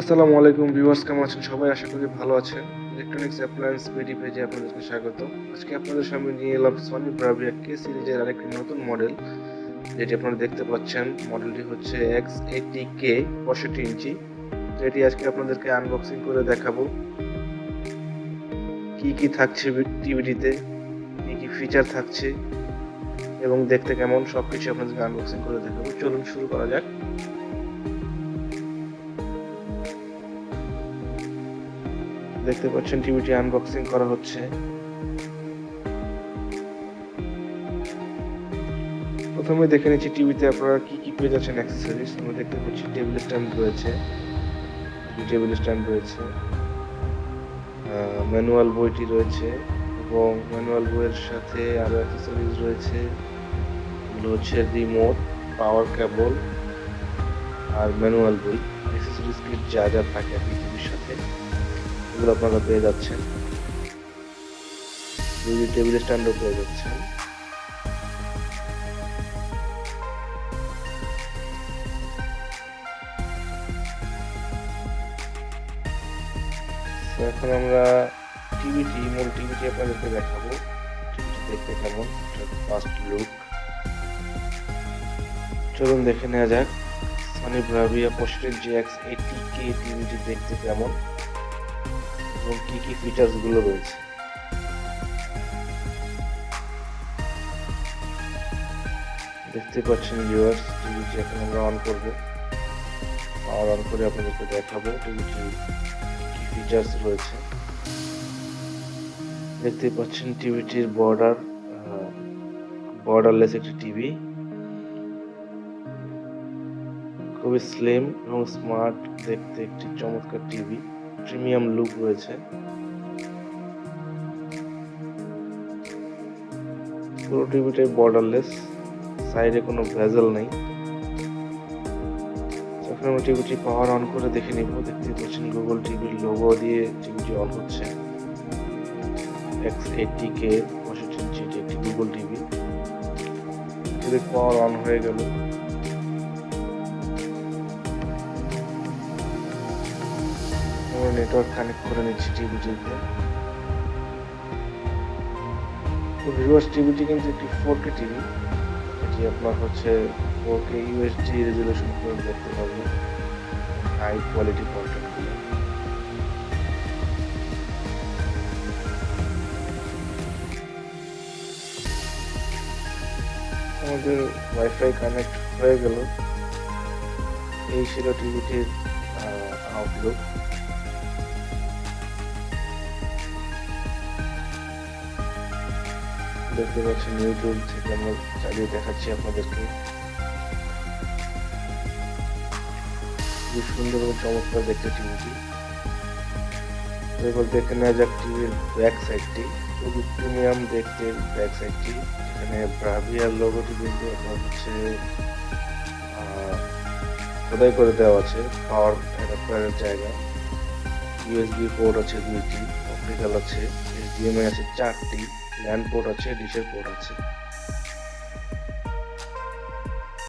আসসালামু আলাইকুম ভিউয়ার্স, কেমন আছেন সবাই? আশা করি ভালো আছেন। ইলেকট্রনিক্স অ্যাপ্লায়েন্স বিডি পেজে আপনাদেরকে স্বাগত। আজকে আপনাদের সামনে নিয়ে এলাম সনি ব্রাভিয়া কে সিরিজের আরেকটি নতুন মডেল, যেটি আপনারা দেখতে পাচ্ছেন। মডেলটি হচ্ছে X80K 65 ইঞ্চি। তো এটি আজকে আপনাদেরকে আনবক্সিং করে দেখাবো কি থাকছে টিভিটিতে, কি ফিচার থাকছে এবং দেখতে কেমন, সবকিছু আপনাদেরকে আনবক্সিং করে দেখাবো। চলুন শুরু করা যাক। দেখতে পাচ্ছেন টিভিটি আনবক্সিং করা হচ্ছে। প্রথমে দেখে নিচ্ছি টিভিতে আপনারা কি পেয়ে যাচ্ছেন অ্যাক্সেসরিজ। আমরা দেখতে পাচ্ছি টেবিল স্ট্যান্ড রয়েছে, ম্যানুয়াল বইটি রয়েছে এবং ম্যানুয়াল বইয়ের সাথে আরো অ্যাক্সেসরিজ রয়েছে। এগুলো হচ্ছে রিমোট, পাওয়ার কেবল আর ম্যানুয়াল বই। অ্যাক্সেসরিজ কিট যা থাকে আর কি টিভির সাথে, এগুলো আপনারা পেয়ে যাচ্ছেন। টেবিল স্ট্যান্ডও পেয়ে যাচ্ছেন। এখন আমরা মূল টিভিটি আপনাদেরকে দেখাবো। টিভিটি দেখতে কেমন, ফার্স্ট লুক। চলুন দেখে নেওয়া যাক সনি ব্রাভিয়া 65 X80K টিভিটি দেখতে কেমন এবং কি ফিচার্স গুলো রয়েছে। দেখতে পাচ্ছেন ভিউয়ার্স, টিভিটি এখন আমরা অন করব। পাওয়ার অন করে আপনাদেরকে দেখাবো টিভিটি কি ফিচার্স রয়েছে। দেখতে পাচ্ছেন টিভিটির বর্ডারলেস একটি টিভি, খুবই স্লিম এবং স্মার্ট দেখতে একটি চমৎকার টিভি। প্রিমিয়াম লুক রয়েছে। পুরো টিভিটাই বর্ডারলেস, সাইডে কোনো ভেজেল নেই। এখন আমরা টিভিটি পাওয়ার অন করে দেখে নিব। দেখতে পাচ্ছেন গুগল টিভির লোগো দিয়ে টিভিটি অন হচ্ছে। X80K 65 ইঞ্চি একটি গুগল টিভি। পাওয়ার অন হয়ে গেল। আমরা নেটওয়ার্ক কানেক্ট করে নিচ্ছি টিভিটিতে। তো ভিউয়ার্স, টিভিটি কিন্তু একটি 4K টিভি। এটি আপনার হচ্ছে 4K UHD রেজুলেশন করে দেখতে পাবেন, হাই কোয়ালিটি কন্টেন্ট গুলো। আমাদের ওয়াইফাই কানেক্ট হয়ে গেল। এই ছিল টিভিটির আউটলুক। দেখতে পাচ্ছেন ইউটিউব থেকে আমরা চালিয়ে দেখাচ্ছি আপনাদেরকে। খুব সুন্দর এবং চমৎকার দেখতে টিভিটি। এবার দেখে নেওয়া যাক টিভির ব্যাক সাইডটি। খুবই প্রিমিয়াম দেখতে ব্যাক সাইডটি। এখানে ব্রাভিয়ার লোগোটি কিন্তু আপনার হচ্ছে খোদাই করে দেওয়া আছে পাওয়ার অ্যাডাপ্টারের জায়গায়। USB পোর্ট আছে 2টি, অপটিক্যাল আছে, HDMI আছে 4টি, ল্যান্ড পোর্ট আছে, ডিশের পোর্ট আছে।